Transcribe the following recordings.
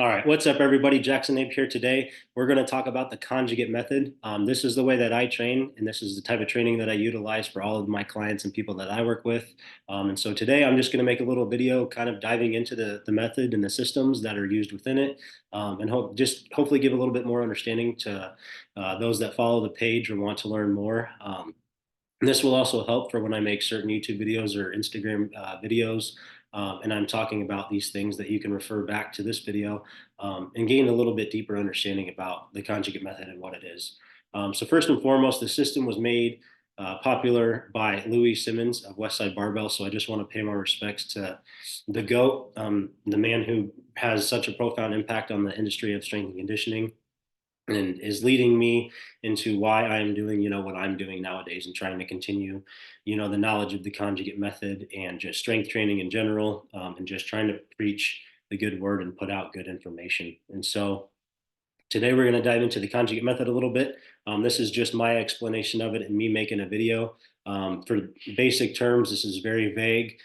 All right, what's up, everybody? Jackson Abe here today. We're going to talk about the conjugate method. This is the way that I train, and this is the type of training that I utilize for all of my clients and people that I work with. And so today I'm just going to make a little video kind of diving into the method and the systems that are used within it, and hopefully give a little bit more understanding to those that follow the page or want to learn more. And this will also help for when I make certain YouTube videos or Instagram videos. And I'm talking about these things that you can refer back to this video and gain a little bit deeper understanding about the conjugate method and what it is. So first and foremost, the system was made popular by Louis Simmons of Westside Barbell. So I just want to pay my respects to the GOAT, the man who has such a profound impact on the industry of strength and conditioning and is leading me into why I'm doing, what I'm doing nowadays and trying to continue, the knowledge of the conjugate method and just strength training in general, and just trying to preach the good word and put out good information. And so today we're going to dive into the conjugate method a little bit. This is just my explanation of it and me making a video. For basic terms, this is very vague.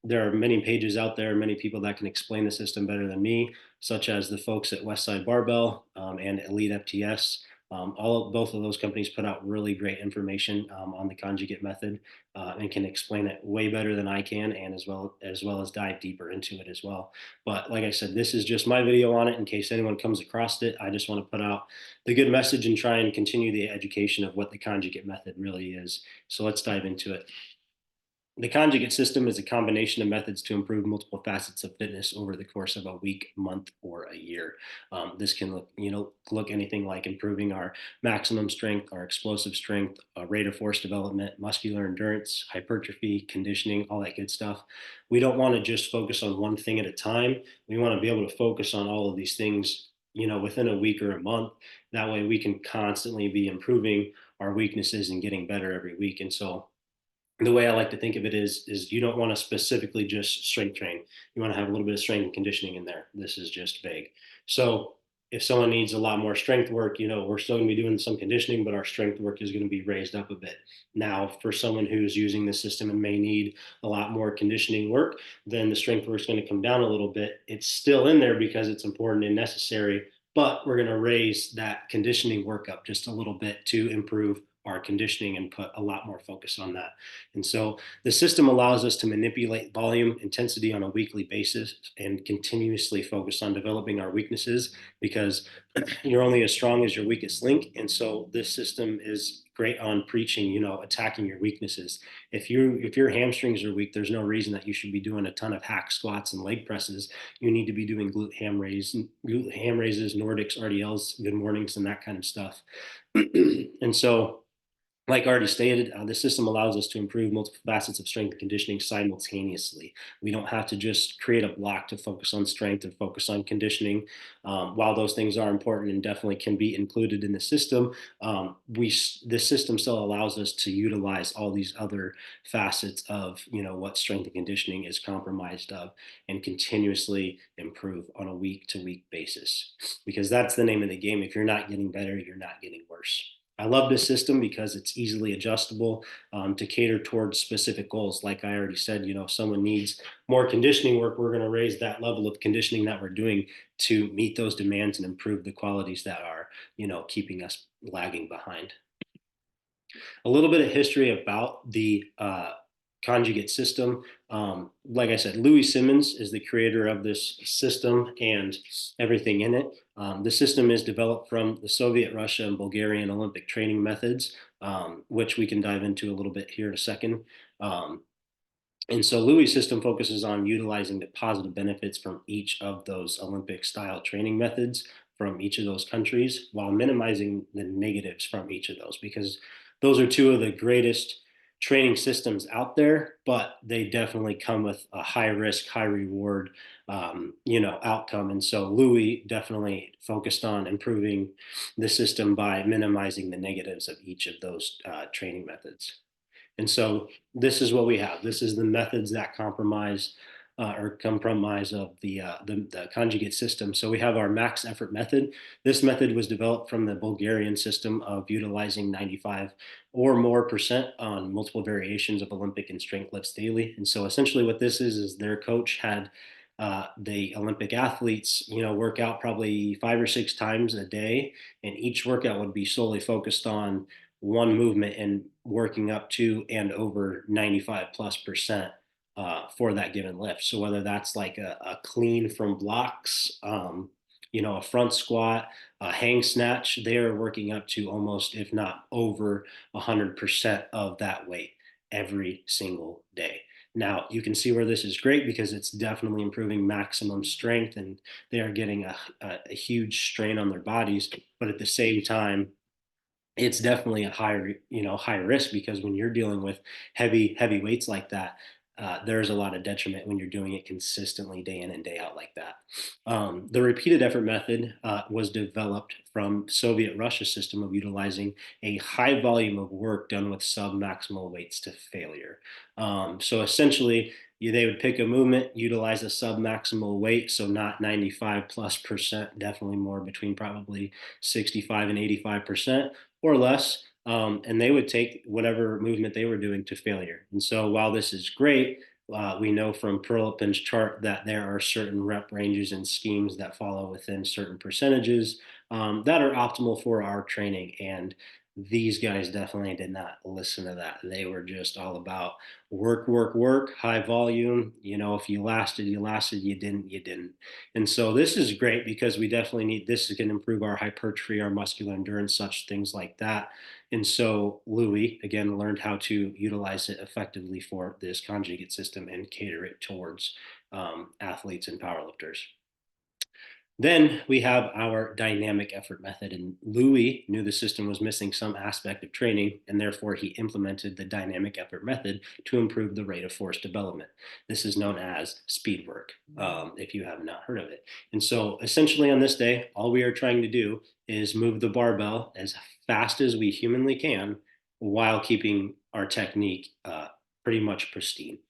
There are many pages out there, many people that can explain the system better than me, such as the folks at Westside Barbell and Elite FTS. Both of those companies put out really great information on the conjugate method and can explain it way better than I can, and as dive deeper into it as well. But like I said, this is just my video on it. In case anyone comes across it, I just want to put out the good message and try and continue the education of what the conjugate method really is. So let's dive into it. The conjugate system is a combination of methods to improve multiple facets of fitness over the course of a week, month, or a year. This can look anything like improving our maximum strength, our explosive strength, rate of force development, muscular endurance, hypertrophy, conditioning, all that good stuff. We don't want to just focus on one thing at a time. We want to be able to focus on all of these things, within a week or a month. That way we can constantly be improving our weaknesses and getting better every week. And so the way I like to think of it is you don't want to specifically just strength train. You want to have a little bit of strength and conditioning in there. This is just vague. So if someone needs a lot more strength work, we're still going to be doing some conditioning, but our strength work is going to be raised up a bit. Now, for someone who's using the system and may need a lot more conditioning work, then the strength work is going to come down a little bit. It's still in there because it's important and necessary, but we're going to raise that conditioning work up just a little bit to improve our conditioning and put a lot more focus on that. And so the system allows us to manipulate volume intensity on a weekly basis and continuously focus on developing our weaknesses, because you're only as strong as your weakest link. And so this system is great on preaching, attacking your weaknesses. If your hamstrings are weak, there's no reason that you should be doing a ton of hack squats and leg presses. You need to be doing glute ham raises, Nordics, RDLs, good mornings, and that kind of stuff. And so, like already stated, the system allows us to improve multiple facets of strength and conditioning simultaneously. We don't have to just create a block to focus on strength or focus on conditioning. While those things are important and definitely can be included in the system, this system still allows us to utilize all these other facets of what strength and conditioning is compromised of, and continuously improve on a week-to-week basis. Because that's the name of the game. If you're not getting better, you're not getting worse. I love this system because it's easily adjustable to cater towards specific goals. Like I already said, if someone needs more conditioning work, we're going to raise that level of conditioning that we're doing to meet those demands and improve the qualities that are, keeping us lagging behind. A little bit of history about the conjugate system. Like I said, Louis Simmons is the creator of this system and everything in it. The system is developed from the Soviet Russia and Bulgarian Olympic training methods, which we can dive into a little bit here in a second. And so Louis' system focuses on utilizing the positive benefits from each of those Olympic style training methods from each of those countries, while minimizing the negatives from each of those, because those are two of the greatest training systems out there, but they definitely come with a high risk, high reward, outcome. And so Louis definitely focused on improving the system by minimizing the negatives of each of those training methods. And so this is what we have. This is the methods that compromise of the conjugate system. So we have our max effort method. This method was developed from the Bulgarian system of utilizing 95 or more percent on multiple variations of Olympic and strength lifts daily. And so essentially what this is their coach had The Olympic athletes, work out probably 5 or 6 times a day, and each workout would be solely focused on one movement and working up to and over 95+% for that given lift. So whether that's like a clean from blocks, a front squat, a hang snatch, they are working up to almost, if not over, 100% of that weight every single day. Now, you can see where this is great because it's definitely improving maximum strength and they are getting a huge strain on their bodies. But at the same time, it's definitely a high risk because when you're dealing with heavy weights like that, there's a lot of detriment when you're doing it consistently day in and day out like that. The repeated effort method was developed from Soviet Russia system of utilizing a high volume of work done with sub-maximal weights to failure. So essentially, they would pick a movement, utilize a sub-maximal weight, so not 95+%, definitely more between probably 65 and 85% or less. And they would take whatever movement they were doing to failure. And so while this is great, we know from Perlipin's chart that there are certain rep ranges and schemes that follow within certain percentages that are optimal for our training. And these guys definitely did not listen to that. They were just all about work, work, work, high volume. If you lasted, you lasted. You didn't, you didn't. And so this is great because we definitely need this can improve our hypertrophy, our muscular endurance, such things like that. And so Louis again learned how to utilize it effectively for this conjugate system and cater it towards athletes and powerlifters. Then we have our dynamic effort method, and Louis knew the system was missing some aspect of training, and therefore he implemented the dynamic effort method to improve the rate of force development. This is known as speed work, if you have not heard of it. And so, essentially, on this day, all we are trying to do is move the barbell as fast as we humanly can while keeping our technique pretty much pristine.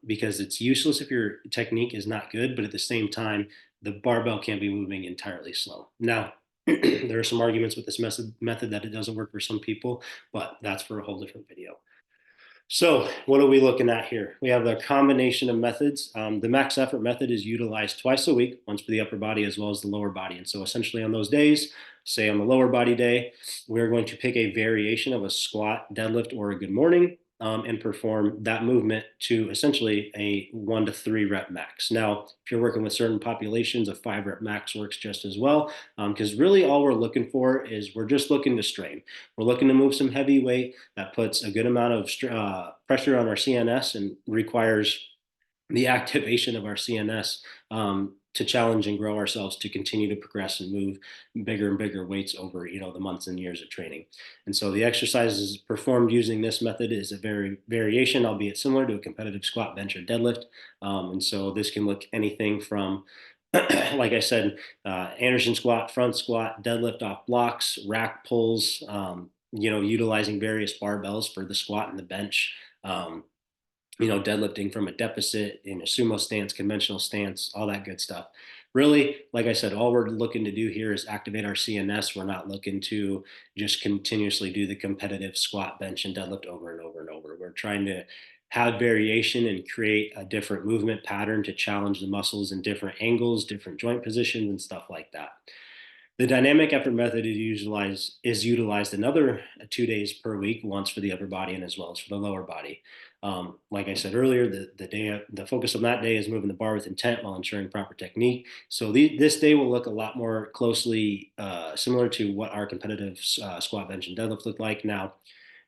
Because it's useless if your technique is not good, but at the same time, the barbell can't be moving entirely slow. Now, there are some arguments with this method that it doesn't work for some people, but that's for a whole different video. So what are we looking at here? We have a combination of methods. The max effort method is utilized twice a week, once for the upper body as well as the lower body. And so essentially on those days, say on the lower body day, we're going to pick a variation of a squat, deadlift, or a good morning and perform that movement to essentially a 1 to 3 rep max. Now, if you're working with certain populations, a 5 rep max works just as well, because really all we're looking for is we're just looking to strain. We're looking to move some heavy weight that puts a good amount of pressure on our CNS and requires the activation of our CNS to challenge and grow ourselves to continue to progress and move bigger and bigger weights over the months and years of training. And so the exercises performed using this method is a variation, albeit similar to a competitive squat, bench, or deadlift. And so this can look anything from like I said, Anderson squat, front squat, deadlift off blocks, rack pulls, utilizing various barbells for the squat and the bench, deadlifting from a deficit in a sumo stance, conventional stance, all that good stuff. Really, like I said, all we're looking to do here is activate our CNS. We're not looking to just continuously do the competitive squat, bench, and deadlift over and over and over. We're trying to have variation and create a different movement pattern to challenge the muscles in different angles, different joint positions, and stuff like that. The dynamic effort method is utilized another 2 days per week, once for the upper body and as well as for the lower body. Like I said earlier, the focus on that day is moving the bar with intent while ensuring proper technique. So this day will look a lot more closely similar to what our competitive squat, bench, and deadlift look like. Now,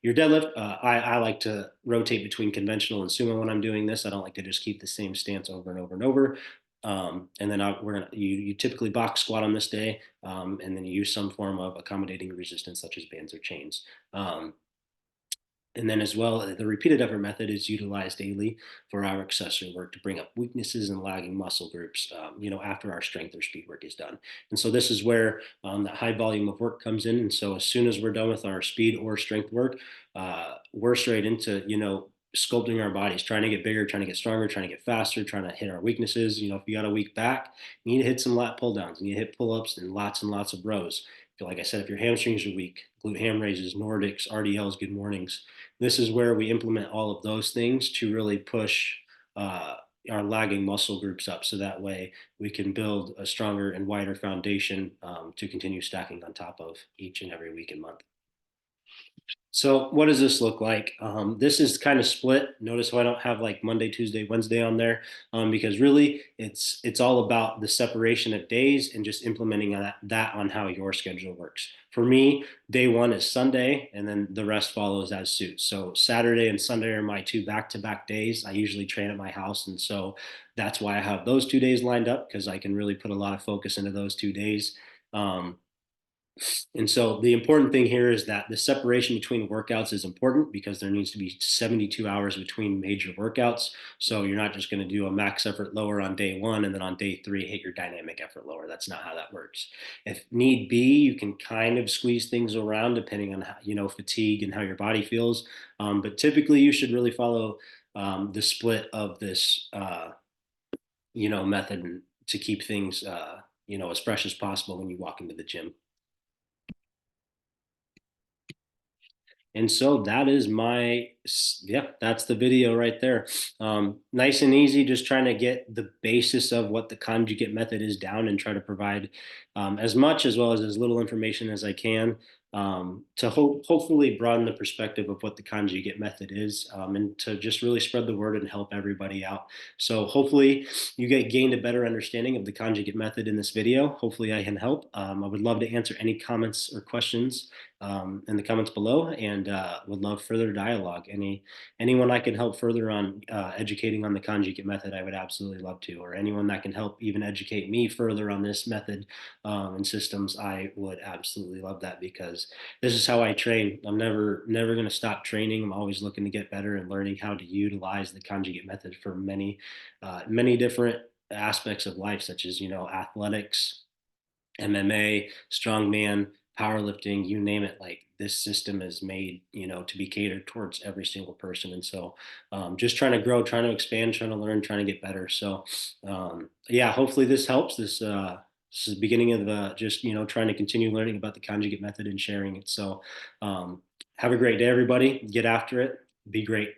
your deadlift, I like to rotate between conventional and sumo when I'm doing this. I don't like to just keep the same stance over and over and over. And then you typically box squat on this day, and then you use some form of accommodating resistance such as bands or chains. And then as well, the repeated effort method is utilized daily for our accessory work to bring up weaknesses and lagging muscle groups, after our strength or speed work is done. And so this is where that high volume of work comes in. And so as soon as we're done with our speed or strength work, we're straight into, sculpting our bodies, trying to get bigger, trying to get stronger, trying to get faster, trying to hit our weaknesses. If you got a weak back, you need to hit some lat pull downs, you need to hit pull ups and lots of rows. Like I said, if your hamstrings are weak, glute ham raises, Nordics, RDLs, good mornings. This is where we implement all of those things to really push, our lagging muscle groups up, so that way we can build a stronger and wider foundation to continue stacking on top of each and every week and month. So what does this look like? This is kind of split. Notice how I don't have like Monday, Tuesday, Wednesday on there, because really it's all about the separation of days and just implementing that on how your schedule works. For me, day one is Sunday, and then the rest follows as suits. So Saturday and Sunday are my two back-to-back days. I usually train at my house, and so that's why I have those 2 days lined up because I can really put a lot of focus into those 2 days. Um, and so the important thing here is that the separation between workouts is important because there needs to be 72 hours between major workouts. So you're not just going to do a max effort lower on day one and then on day three hit your dynamic effort lower. That's not how that works. If need be, you can kind of squeeze things around depending on how, fatigue and how your body feels. But typically, you should really follow the split of this, method to keep things, as fresh as possible when you walk into the gym. And so that is yeah, that's the video right there. Nice and easy, just trying to get the basis of what the conjugate method is down and try to provide as much as well as little information as I can to hopefully broaden the perspective of what the conjugate method is and to just really spread the word and help everybody out. So hopefully you get gained a better understanding of the conjugate method in this video. Hopefully I can help. I would love to answer any comments or questions in the comments below, and would love further dialogue. Anyone I can help further on educating on the conjugate method, I would absolutely love to. Or anyone that can help even educate me further on this method and systems, I would absolutely love that because this is how I train. I'm never going to stop training. I'm always looking to get better and learning how to utilize the conjugate method for many different aspects of life, such as athletics, MMA, strongman, powerlifting, you name it. Like this system is made, to be catered towards every single person. And so, just trying to grow, trying to expand, trying to learn, trying to get better. So, yeah, hopefully this helps. This is the beginning of just trying to continue learning about the conjugate method and sharing it. So, have a great day, everybody. Get after it. Be great.